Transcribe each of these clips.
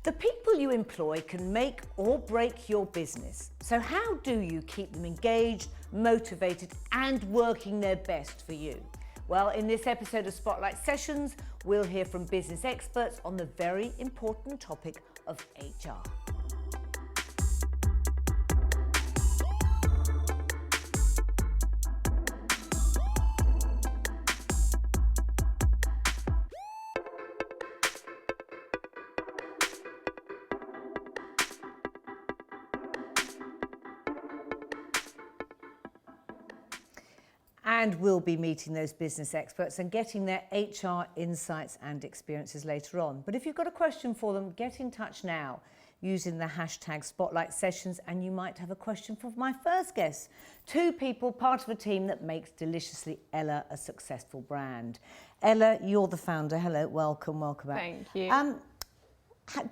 The people you employ can make or break your business. So how do you keep them engaged, motivated, and working their best for you? Well, in this episode of Spotlight Sessions, we'll hear from business experts on the very important topic of HR. And we'll be meeting those business experts and getting their HR insights and experiences later on. But if you've got a question for them, get in touch now using the hashtag Spotlight Sessions, and you might have a question for my first guest. Two people, part of a team that makes Deliciously Ella a successful brand. Ella, you're the founder. Hello, welcome back. Thank you.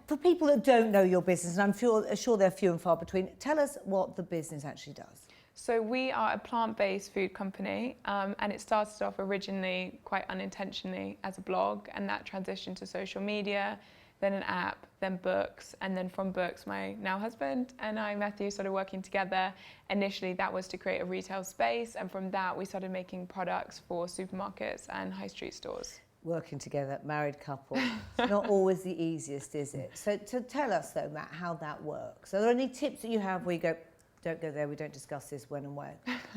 For people that don't know your business, and I'm sure they're few and far between, tell us what the business actually does. So we are a plant-based food company, and it started off originally quite unintentionally as a blog, and that transitioned to social media, then an app, then books, and then from books my now husband and I, Matthew, started working together. Initially that was to create a retail space, and from that we started making products for supermarkets and high street stores. Working together, married couple, it's not always the easiest, is it? So tell us though, Matt, how that works. Are there any tips that you have where you go, don't go there, we don't discuss this, when and where?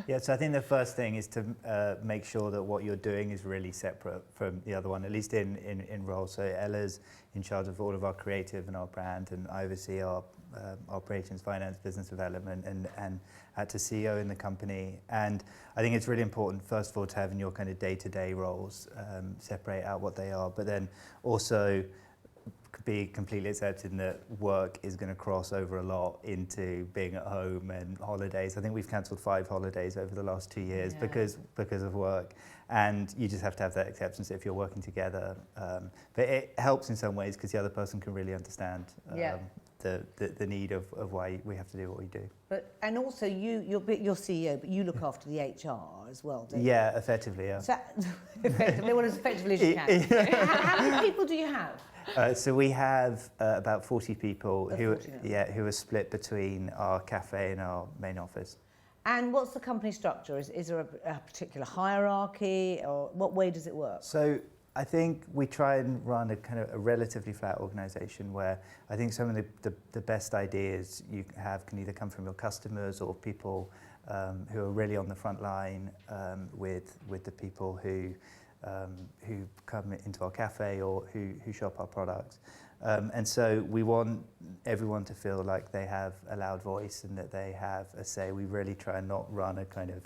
Yeah, so I think the first thing is to make sure that what you're doing is really separate from the other one, at least in role. So Ella's in charge of all of our creative and our brand, and I oversee our operations, finance, business development, and act as CEO in the company. And I think it's really important, first of all, to have in your kind of day-to-day roles, separate out what they are, but then also be completely accepting that work is going to cross over a lot into being at home and holidays. I think we've cancelled 5 holidays over the last 2 years because of work, and you just have to have that acceptance if you're working together. But it helps in some ways because the other person can really understand the need of why we have to do what we do. But and also you're CEO, but you look after the HR as well, don't you? Yeah, effectively, yeah. So, effectively, well, as effectively as you can. How many people do you have? So we have about 40 people who are split between our cafe and our main office. And what's the company structure? Is there a particular hierarchy, or what way does it work? So I think we try and run a kind of a relatively flat organisation where I think some of the best ideas you have can either come from your customers or people who are really on the front line with the people who come into our cafe or who shop our products. And so we want everyone to feel like they have a loud voice and that they have a say. We really try and not run a kind of...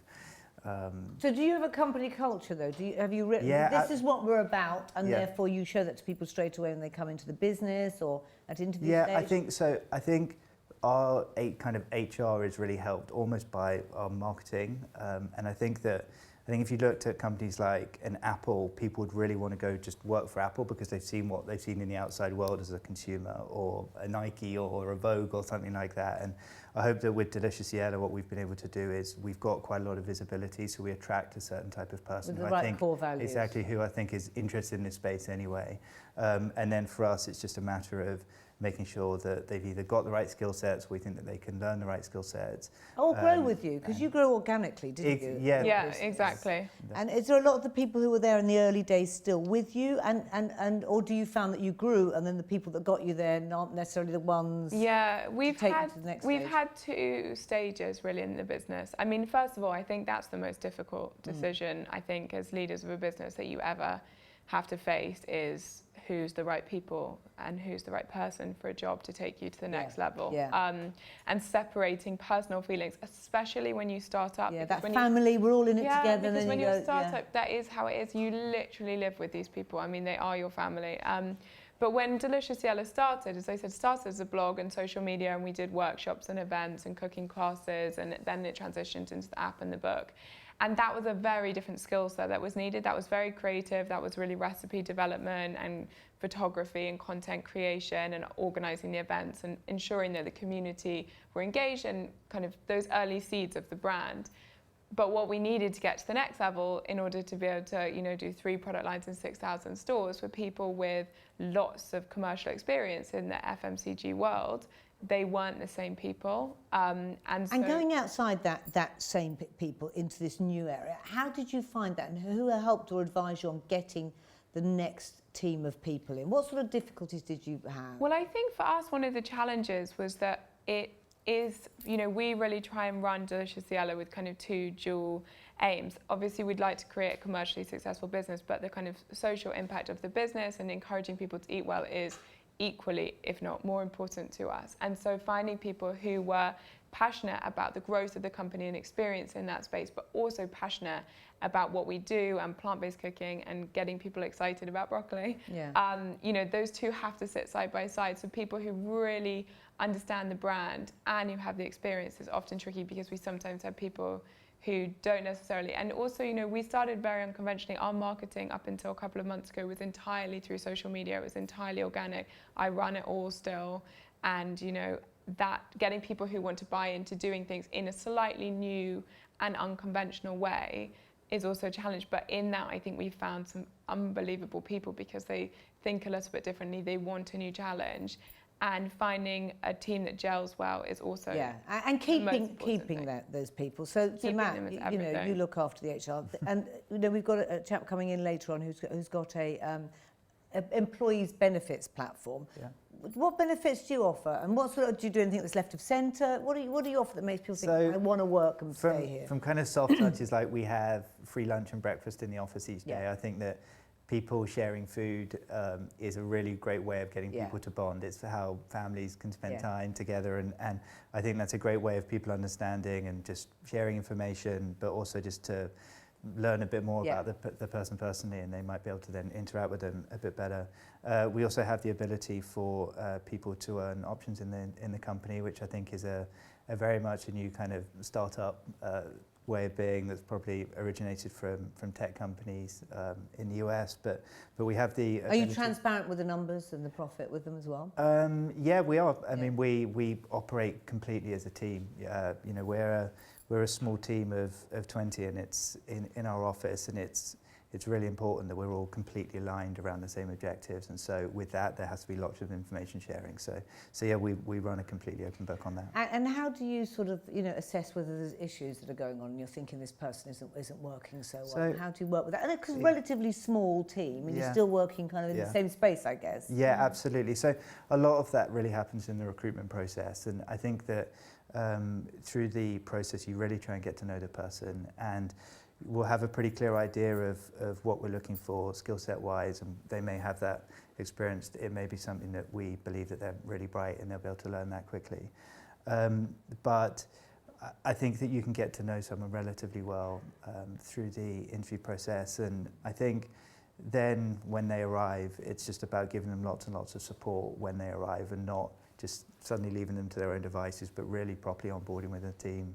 So do you have a company culture though? Have you written, this is what we're about, and therefore you show that to people straight away when they come into the business or at interview stage? Yeah, I think so. I think our kind of HR is really helped almost by our marketing. And I think if you looked at companies like an Apple, people would really want to go just work for Apple because they've seen what they've seen in the outside world as a consumer, or a Nike or a Vogue or something like that. And I hope that with Deliciously Ella, what we've been able to do is we've got quite a lot of visibility, so we attract a certain type of person with the right core values. Exactly, who I think is interested in this space anyway. And then for us, it's just a matter of making sure that they've either got the right skill sets, or we think that they can learn the right skill sets. Or grow with you, because you grow organically, didn't you? Yeah, exactly. And is there a lot of the people who were there in the early days still with you, or do you found that you grew and then the people that got you there aren't necessarily the ones? Yeah, we've had 2 stage? stages really in the business. I mean, first of all, I think that's the most difficult decision I think as leaders of a business that you ever have to face, is who's the right people and who's the right person for a job to take you to the next level. And separating personal feelings, especially when you start up. Yeah, that family, we're all in it together. Because when you're a startup, that is how it is. You literally live with these people. I mean, they are your family. But when Deliciously Ella started, as I said, started as a blog and social media, and we did workshops and events and cooking classes, and then it transitioned into the app and the book. And that was a very different skill set that was needed. That was very creative. That was really recipe development and photography and content creation and organising the events and ensuring that the community were engaged and kind of those early seeds of the brand. But what we needed to get to the next level in order to be able to, do 3 product lines in 6,000 stores were people with lots of commercial experience in the FMCG world. They weren't the same people. And going outside that same people into this new area, how did you find that? And who helped or advised you on getting the next team of people in? What sort of difficulties did you have? Well, I think for us, one of the challenges was that it is, we really try and run Delicious Yellow with kind of 2 dual aims. Obviously, we'd like to create a commercially successful business, but the kind of social impact of the business and encouraging people to eat well is equally, if not more important to us. And so finding people who were passionate about the growth of the company and experience in that space, but also passionate about what we do and plant-based cooking and getting people excited about broccoli. Yeah. Those 2 have to sit side by side. So people who really understand the brand and who have the experience is often tricky because we sometimes have people who don't necessarily. And also, we started very unconventionally. Our marketing up until a couple of months ago was entirely through social media. It was entirely organic. I run it all still. And, that getting people who want to buy into doing things in a slightly new and unconventional way is also a challenge. But in that, I think we found some unbelievable people because they think a little bit differently. They want a new challenge. And finding a team that gels well is also and keeping those people. So Matt, you look after the HR, and we've got a chap coming in later on who's got a employees benefits platform. Yeah. What benefits do you offer, and what sort of do you do anything that's left of centre? What do you offer that makes people think I want to work and stay here? From kind of soft touches, like we have free lunch and breakfast in the office each day. I think that people sharing food is a really great way of getting people to bond. It's how families can spend time together, and I think that's a great way of people understanding and just sharing information, but also just to learn a bit more about the person personally, and they might be able to then interact with them a bit better. We also have the ability for people to earn options in the company, which I think is a very much a new kind of startup way of being that's probably originated from tech companies in the US, but we have the Are you transparent with the numbers and the profit with them as well? Yeah, we are. I mean, we operate completely as a team. We're a small team of 20, and it's in our office, and it's really important that we're all completely aligned around the same objectives, and so with that there has to be lots of information sharing. So yeah, we run a completely open book on that. And how do you sort of assess whether there's issues that are going on and you're thinking this person isn't working so well? How do you work with that? Because relatively small team, and you're still working kind of in the same space, I guess. Yeah, absolutely. So a lot of that really happens in the recruitment process, and I think that through the process you really try and get to know the person, and we'll have a pretty clear idea of what we're looking for skill set wise, and they may have that experience. It may be something that we believe that they're really bright and they'll be able to learn that quickly. But I think that you can get to know someone relatively well through the interview process, and I think then when they arrive, it's just about giving them lots and lots of support when they arrive, and not just suddenly leaving them to their own devices, but really properly onboarding with the team,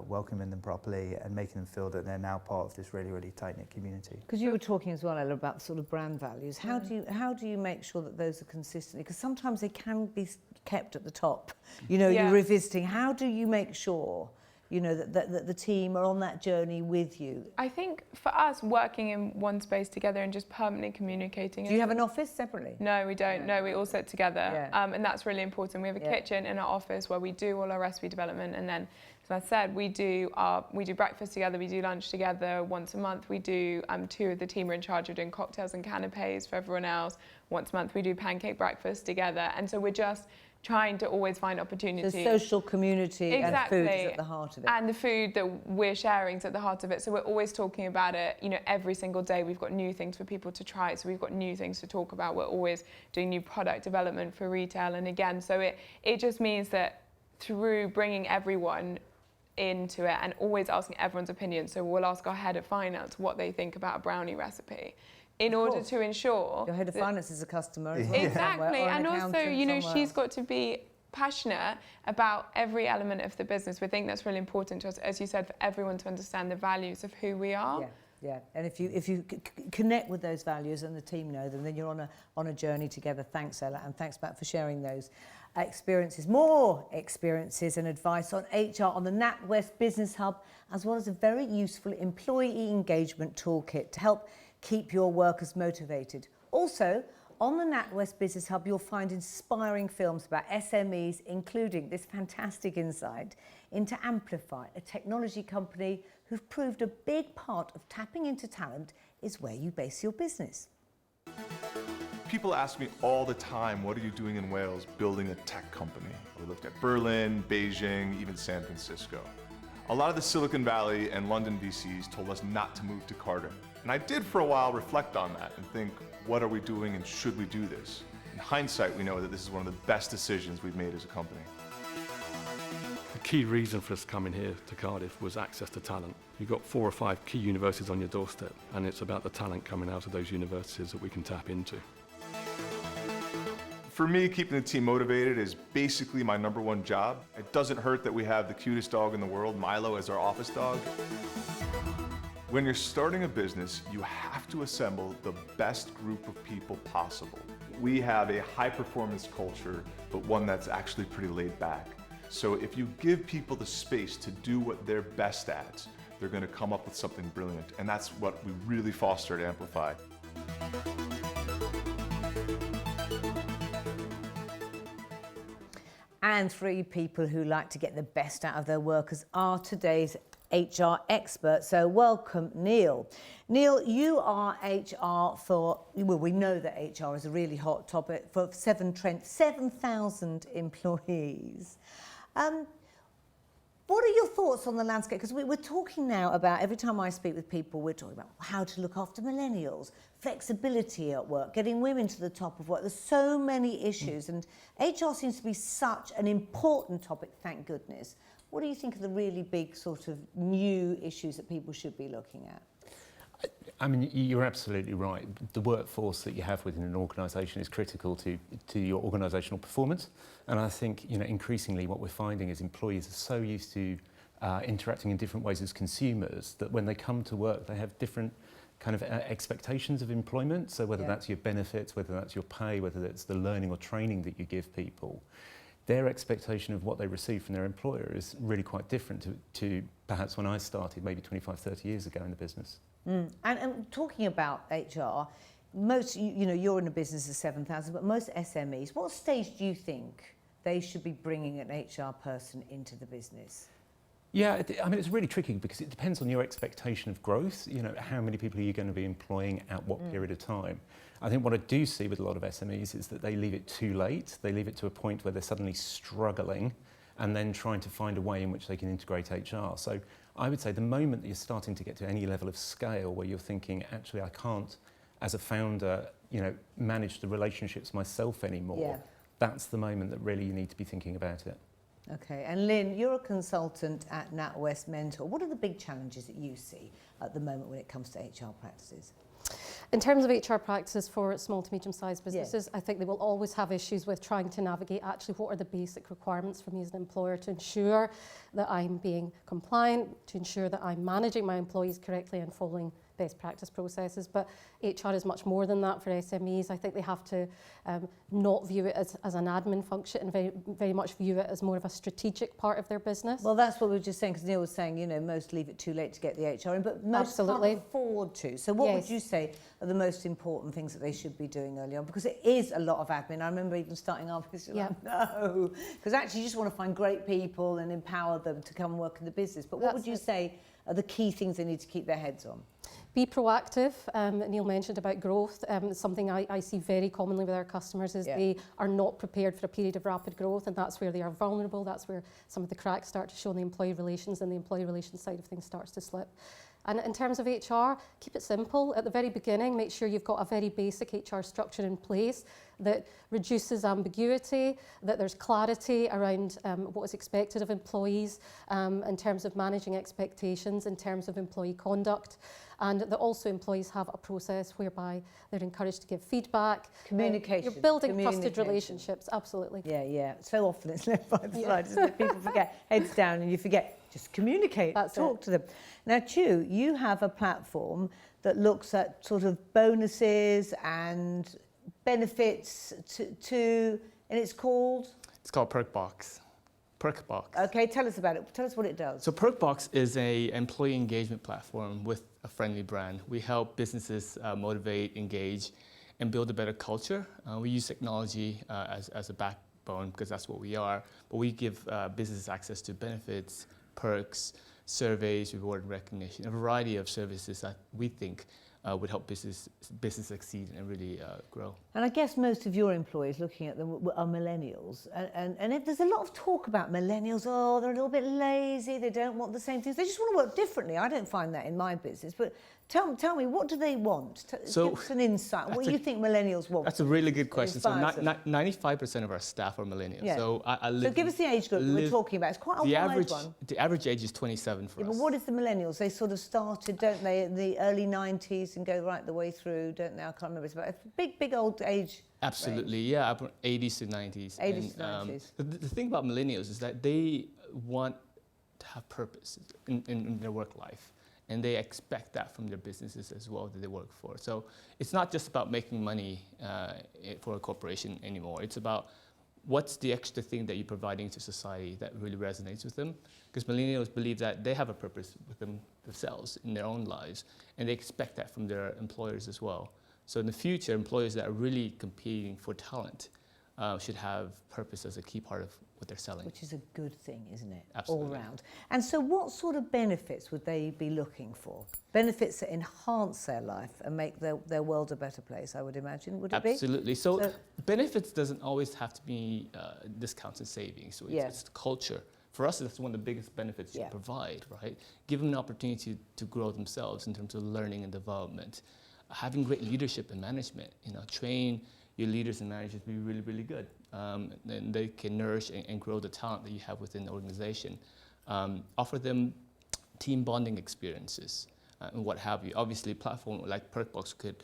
welcoming them properly, and making them feel that they're now part of this really, really tight-knit community. Because you were talking as well, Ella, about sort of brand values. How do you make sure that those are consistent? Because sometimes they can be kept at the top. You're revisiting. How do you make sure that the team are on that journey with you? I think for us, working in one space together and just permanently communicating. Do you have an office separately? No, we don't. No, we all sit together. And that's really important. We have a kitchen in our office where we do all our recipe development, and then, as I said, we do breakfast together, we do lunch together once a month. We do 2 of the team are in charge of doing cocktails and canapes for everyone else. Once a month we do pancake breakfast together, and so we're just trying to always find opportunities. The social community and food is at the heart of it. And the food that we're sharing is at the heart of it. So we're always talking about it, every single day. We've got new things for people to try. So we've got new things to talk about. We're always doing new product development for retail. And again, so it just means that through bringing everyone into it and always asking everyone's opinion. So we'll ask our head of finance what they think about a brownie recipe, in order to ensure your head of finance is a customer as well. Exactly, and also, she's got to be passionate about every element of the business. We think that's really important to us, as you said, for everyone to understand the values of who we are. Yeah, and if you connect with those values and the team know them, then you're on a journey together. Thanks, Ella, and thanks, Matt, for sharing those experiences. More experiences and advice on HR on the NatWest Business Hub, as well as a very useful employee engagement toolkit to help keep your workers motivated. Also, on the NatWest Business Hub, you'll find inspiring films about SMEs, including this fantastic insight into Amplify, a technology company who've proved a big part of tapping into talent is where you base your business. People ask me all the time, what are you doing in Wales building a tech company? We looked at Berlin, Beijing, even San Francisco. A lot of the Silicon Valley and London VCs told us not to move to Cardiff. And I did for a while reflect on that and think, what are we doing and should we do this? In hindsight, we know that this is one of the best decisions we've made as a company. The key reason for us coming here to Cardiff was access to talent. You've got 4 or 5 key universities on your doorstep, and it's about the talent coming out of those universities that we can tap into. For me, keeping the team motivated is basically my #1 job. It doesn't hurt that we have the cutest dog in the world, Milo, as our office dog. When you're starting a business, you have to assemble the best group of people possible. We have a high-performance culture, but one that's actually pretty laid back. So if you give people the space to do what they're best at, they're going to come up with something brilliant. And that's what we really foster at Amplify. And 3 people who like to get the best out of their workers are today's HR experts. So welcome, Neil. Neil, you are HR for, well, we know that HR is a really hot topic for Severn Trent, 7,000 employees. What are your thoughts on the landscape? Because we're talking now about, every time I speak with people, we're talking about how to look after millennials, flexibility at work, getting women to the top of work. There's so many issues, and HR seems to be such an important topic, thank goodness. What do you think are the really big sort of new issues that people should be looking at? I mean, you're absolutely right. The workforce that you have within an organisation is critical to your organisational performance. And I think, increasingly what we're finding is employees are so used to interacting in different ways as consumers that when they come to work, they have different kind of expectations of employment. So whether that's your benefits, whether that's your pay, whether it's the learning or training that you give people, their expectation of what they receive from their employer is really quite different to perhaps when I started maybe 25, 30 years ago in the business. And talking about HR, most, you're in a business of 7,000, but most SMEs, what stage do you think they should be bringing an HR person into the business? Yeah, I mean, it's really tricky because it depends on your expectation of growth. How many people are you going to be employing at what period of time? I think what I do see with a lot of SMEs is that they leave it too late. They leave it to a point where they're suddenly struggling and then trying to find a way in which they can integrate HR. So I would say the moment that you're starting to get to any level of scale where you're thinking, actually, I can't, as a founder, manage the relationships myself anymore, that's the moment that really you need to be thinking about it. Okay, and Lynn, you're a consultant at NatWest Mentor. What are the big challenges that you see at the moment when it comes to HR practices? In terms of HR practices for small to medium-sized businesses, I think they will always have issues with trying to navigate actually what are the basic requirements for me as an employer to ensure that I'm being compliant, to ensure that I'm managing my employees correctly and following best practice processes. But HR is much more than that for SMEs. I think they have to not view it as an admin function and very, very much view it as more of a strategic part of their business. Well, that's what we were just saying, because Neil was saying, most leave it too late to get the HR in, but most can't afford to. So what would you say are the most important things that they should be doing early on? Because it is a lot of admin. I remember even starting off, like, no, because actually you just want to find great people and empower them to come and work in the business. But what would you say are the key things they need to keep their heads on? Be proactive. Neil mentioned about growth. Something I see very commonly with our customers is they are not prepared for a period of rapid growth, and that's where they are vulnerable. That's where some of the cracks start to show in the employee relations, and the employee relations side of things starts to slip. And in terms of HR, keep it simple. At the very beginning, make sure you've got a very basic HR structure in place that reduces ambiguity, that there's clarity around what is expected of employees in terms of managing expectations, in terms of employee conduct. and that also employees have a process whereby they're encouraged to give feedback. Communication. You're building trusted Communication. relationships, absolutely. Yeah, yeah. So often it's left by the side, isn't it? People forget, heads down, and you forget, just communicate, talk to them. Now, Chieu, you have a platform that looks at sort of bonuses and benefits to and it's called? It's called Perkbox. Perkbox. Okay, tell us about it. Tell us what it does. So Perkbox is a employee engagement platform with a friendly brand. We help businesses motivate, engage, and build a better culture. We use technology as a backbone because that's what we are, but we give businesses access to benefits, perks, surveys, reward and recognition, a variety of services that we think would help business succeed and really grow. And I guess most of your employees, looking at them, are millennials. And if there's a lot of talk about millennials, oh, they're a little bit lazy, they don't want the same things, they just want to work differently. I don't find that in my business, but tell me, what do they want? Give us an insight. What do you think millennials want? That's a really good question. So 95% of our staff are millennials. Yeah. So so give us the age group we're talking about. It's quite a wide one. The average age is 27 for us. But what is the millennials? They sort of started, don't they, in the early 90s and go right the way through, don't they? I can't remember. It's about a big old age Absolutely, range. Yeah, 80s to 90s. 80s to 90s. The thing about millennials is that they want to have purpose in their work life. And they expect that from their businesses as well that they work for. So it's not just about making money for a corporation anymore. It's about what's the extra thing that you're providing to society that really resonates with them. Because millennials believe that they have a purpose with themselves in their own lives, and they expect that from their employers as well. So in the future, employers that are really competing for talent should have purpose as a key part of what they're selling. Which is a good thing, isn't it? Absolutely. All round. And so what sort of benefits would they be looking for? Benefits that enhance their life and make their world a better place, I would imagine, would it be? Absolutely. So benefits doesn't always have to be discounts and savings. So it's culture. For us, that's one of the biggest benefits you provide, right? Give them an opportunity to grow themselves in terms of learning and development. Having great leadership and management, train your leaders and managers to be really, really good. And they can nourish and grow the talent that you have within the organization. Offer them team bonding experiences and what have you. Obviously, a platform like Perkbox could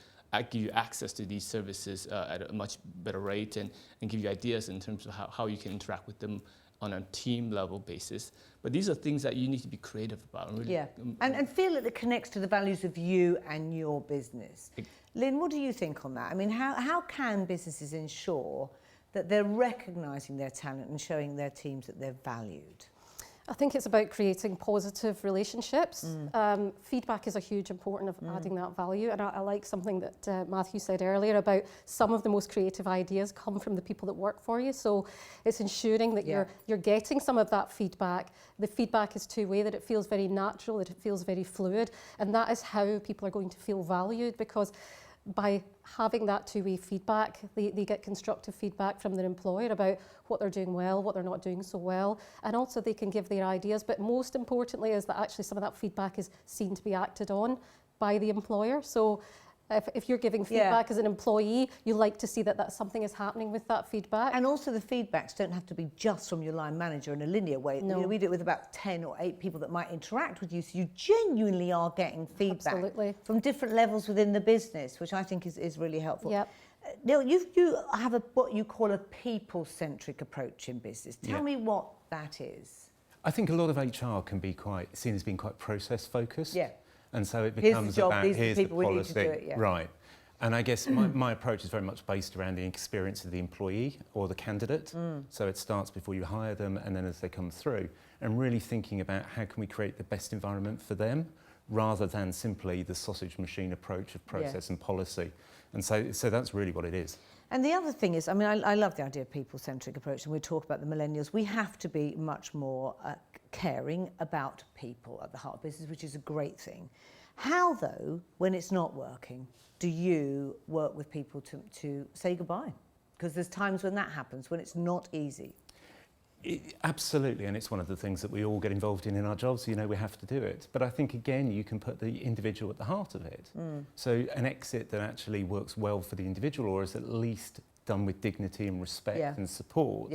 give you access to these services at a much better rate and give you ideas in terms of how you can interact with them on a team level basis. But these are things that you need to be creative about. And really, and feel that it connects to the values of you and your business. Lynn, what do you think on that? I mean, how can businesses ensure that they're recognising their talent and showing their teams that they're valued? I think it's about creating positive relationships. Feedback is a huge important of adding that value, and I like something that Matthew said earlier about some of the most creative ideas come from the people that work for you. So it's ensuring that you're getting some of that feedback. The feedback is two-way, that it feels very natural, that it feels very fluid, and that is how people are going to feel valued, because by having that two-way feedback, they get constructive feedback from their employer about what they're doing well, what they're not doing so well, and also they can give their ideas. But most importantly is that actually some of that feedback is seen to be acted on by the employer. So if you're giving feedback as an employee, you like to see that something is happening with that feedback. And also the feedbacks don't have to be just from your line manager in a linear way. No. We do it with about 10 or 8 people that might interact with you, so you genuinely are getting feedback from different levels within the business, which I think is really helpful. Yep. Neil, you have what you call a people-centric approach in business. Tell me what that is. I think a lot of HR can be seen as being quite process-focused. Yeah. And so it becomes about, here's the policy. Right. And I guess my approach is very much based around the experience of the employee or the candidate. So it starts before you hire them and then as they come through, and really thinking about how can we create the best environment for them rather than simply the sausage machine approach of process and policy. And so that's really what it is. And the other thing is, I mean, I love the idea of people-centric approach, and we talk about the millennials. We have to be much more caring about people at the heart of business, which is a great thing. How, though, when it's not working, do you work with people to say goodbye? Because there's times when that happens, when it's not easy. Absolutely, and it's one of the things that we all get involved in our jobs. We have to do it. But I think, again, you can put the individual at the heart of it. So an exit that actually works well for the individual, or is at least done with dignity and respect and support,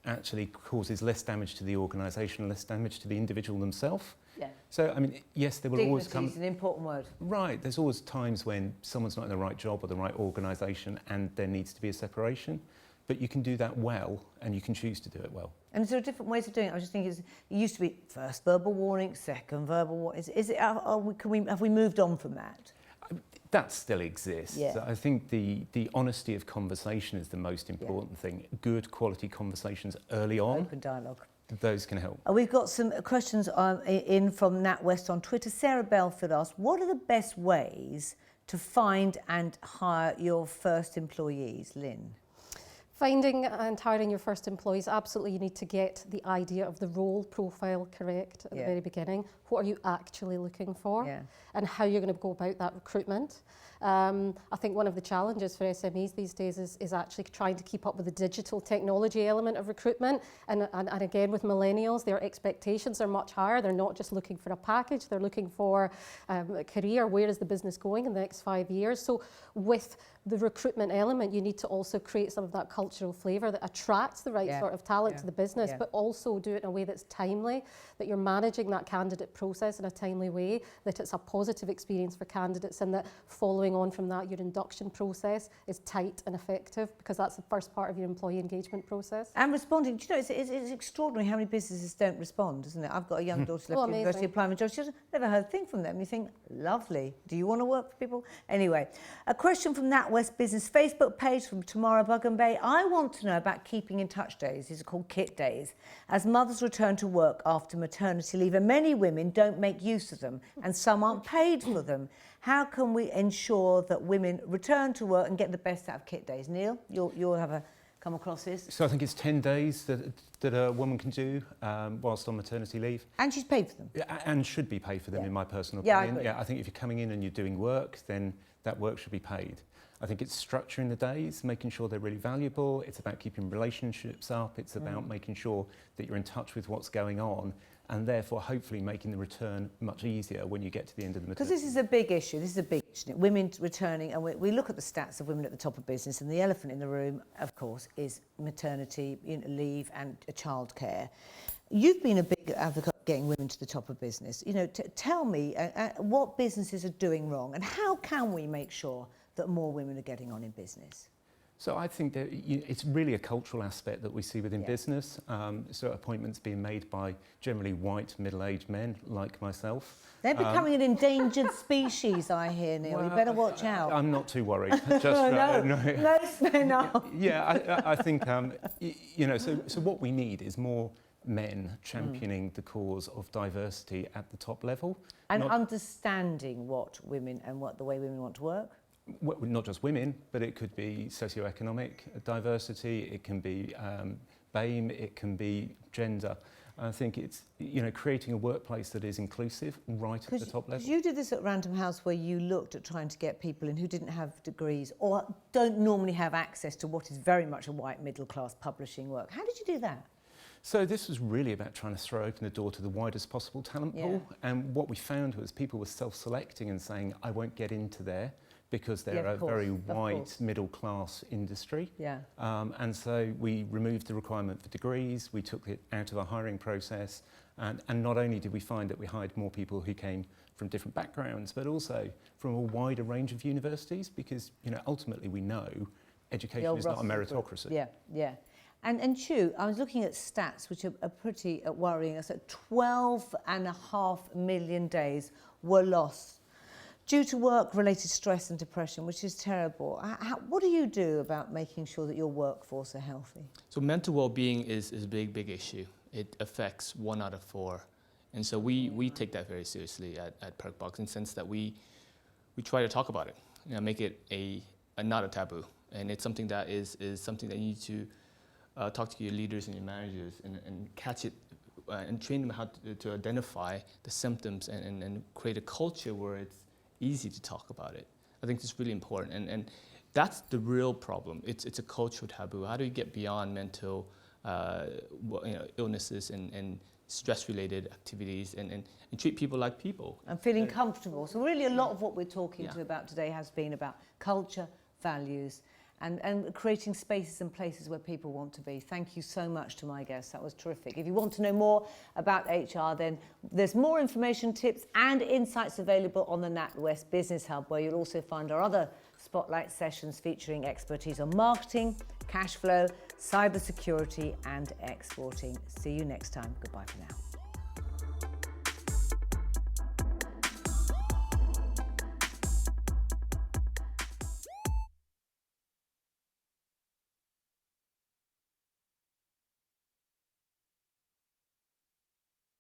actually causes less damage to the organisation, less damage to the individual themselves, Yeah. So, I mean, yes, there will always come... Dignity is an important word. Right, there's always times when someone's not in the right job or the right organisation and there needs to be a separation, but you can do that well and you can choose to do it well. And there are different ways of doing it. I was just thinking, it used to be first verbal warning, second verbal warning. Have we moved on from that? That still exists. Yeah. I think the honesty of conversation is the most important thing. Good quality conversations early on. Open dialogue. Those can help. We've got some questions in from NatWest on Twitter. Sarah Belford asked, what are the best ways to find and hire your first employees, Lynn? Finding and hiring your first employees, absolutely you need to get the idea of the role profile correct at the very beginning. What are you actually looking for? And how you're going to go about that recruitment. I think one of the challenges for SMEs these days is actually trying to keep up with the digital technology element of recruitment. And again, with millennials, their expectations are much higher. They're not just looking for a package, they're looking for a career. Where is the business going in the next 5 years? So with the recruitment element, you need to also create some of that cultural flavour that attracts the right sort of talent to the business, but also do it in a way that's timely, that you're managing that candidate process in a timely way, that it's a positive experience for candidates, and that following on from that, your induction process is tight and effective, because that's the first part of your employee engagement process. And responding, do you know, it's extraordinary how many businesses don't respond, isn't it? I've got a young daughter left university applying for jobs. She's never heard a thing from them. You think, lovely. Do you want to work for people? Anyway, a question from NatWest Business Facebook page from Tamara Buggin Bay. I want to know about keeping in touch days. These are called KIT days. As mothers return to work after maternity leave, and many women don't make use of them, and some aren't paid for them. How can we ensure that women return to work and get the best out of KIT days? Neil, you'll have come across this. So I think it's 10 days that a woman can do whilst on maternity leave. And she's paid for them. And should be paid for them, in my personal Yeah, opinion. I think if you're coming in and you're doing work, then that work should be paid. I think it's structuring the days, making sure they're really valuable. It's about keeping relationships up. It's about making sure that you're in touch with what's going on, and therefore hopefully making the return much easier when you get to the end of the maternity. Because this is a big issue. This is a big issue. Women returning, and we look at the stats of women at the top of business, and the elephant in the room, of course, is maternity leave and childcare. You've been a big advocate of getting women to the top of business. You know, tell me what businesses are doing wrong, and how can we make sure that more women are getting on in business? So I think that it's really a cultural aspect that we see within business. So appointments being made by generally white middle-aged men like myself. They're becoming an endangered species, I hear, Neil. Well, you better watch out. I'm not too worried. Just Most men are. Yeah, I think, you know, so what we need is more men championing the cause of diversity at the top level. And understanding what women and what the way women want to work. Well, not just women, but it could be socioeconomic diversity, it can be BAME, it can be gender. I think it's, you know, creating a workplace that is inclusive right at the top level. You did this at Random House, where you looked at trying to get people in who didn't have degrees or don't normally have access to what is very much a white middle class publishing work. How did you do that? So this was really about trying to throw open the door to the widest possible talent pool. And what we found was people were self-selecting and saying, I won't get into there, because they're a very white middle class industry. And so we removed the requirement for degrees, we took it out of our hiring process, and not only did we find that we hired more people who came from different backgrounds, but also from a wider range of universities, because, you know, ultimately we know education is not a meritocracy. And Chieu, I was looking at stats which are pretty worrying us. 12.5 million days were lost due to work-related stress and depression, which is terrible. What do you do about making sure that your workforce are healthy? So mental well-being is a big issue. It affects 1 out of 4. And so we take that very seriously at Perkbox, in the sense that we try to talk about it, you know, make it not a taboo. And it's something that is something that you need to talk to your leaders and your managers and catch it and train them how to identify the symptoms and create a culture where it's easy to talk about it. I think it's really important, and that's the real problem. It's a cultural taboo. How do you get beyond mental illnesses and stress-related activities and treat people like people? And feeling comfortable. So really a lot of what we're talking about today has been about culture, values, and creating spaces and places where people want to be. Thank you so much to my guests. That was terrific. If you want to know more about HR, then there's more information, tips and insights available on the NatWest Business Hub, where you'll also find our other spotlight sessions featuring expertise on marketing, cash flow, cybersecurity and exporting. See you next time. Goodbye for now.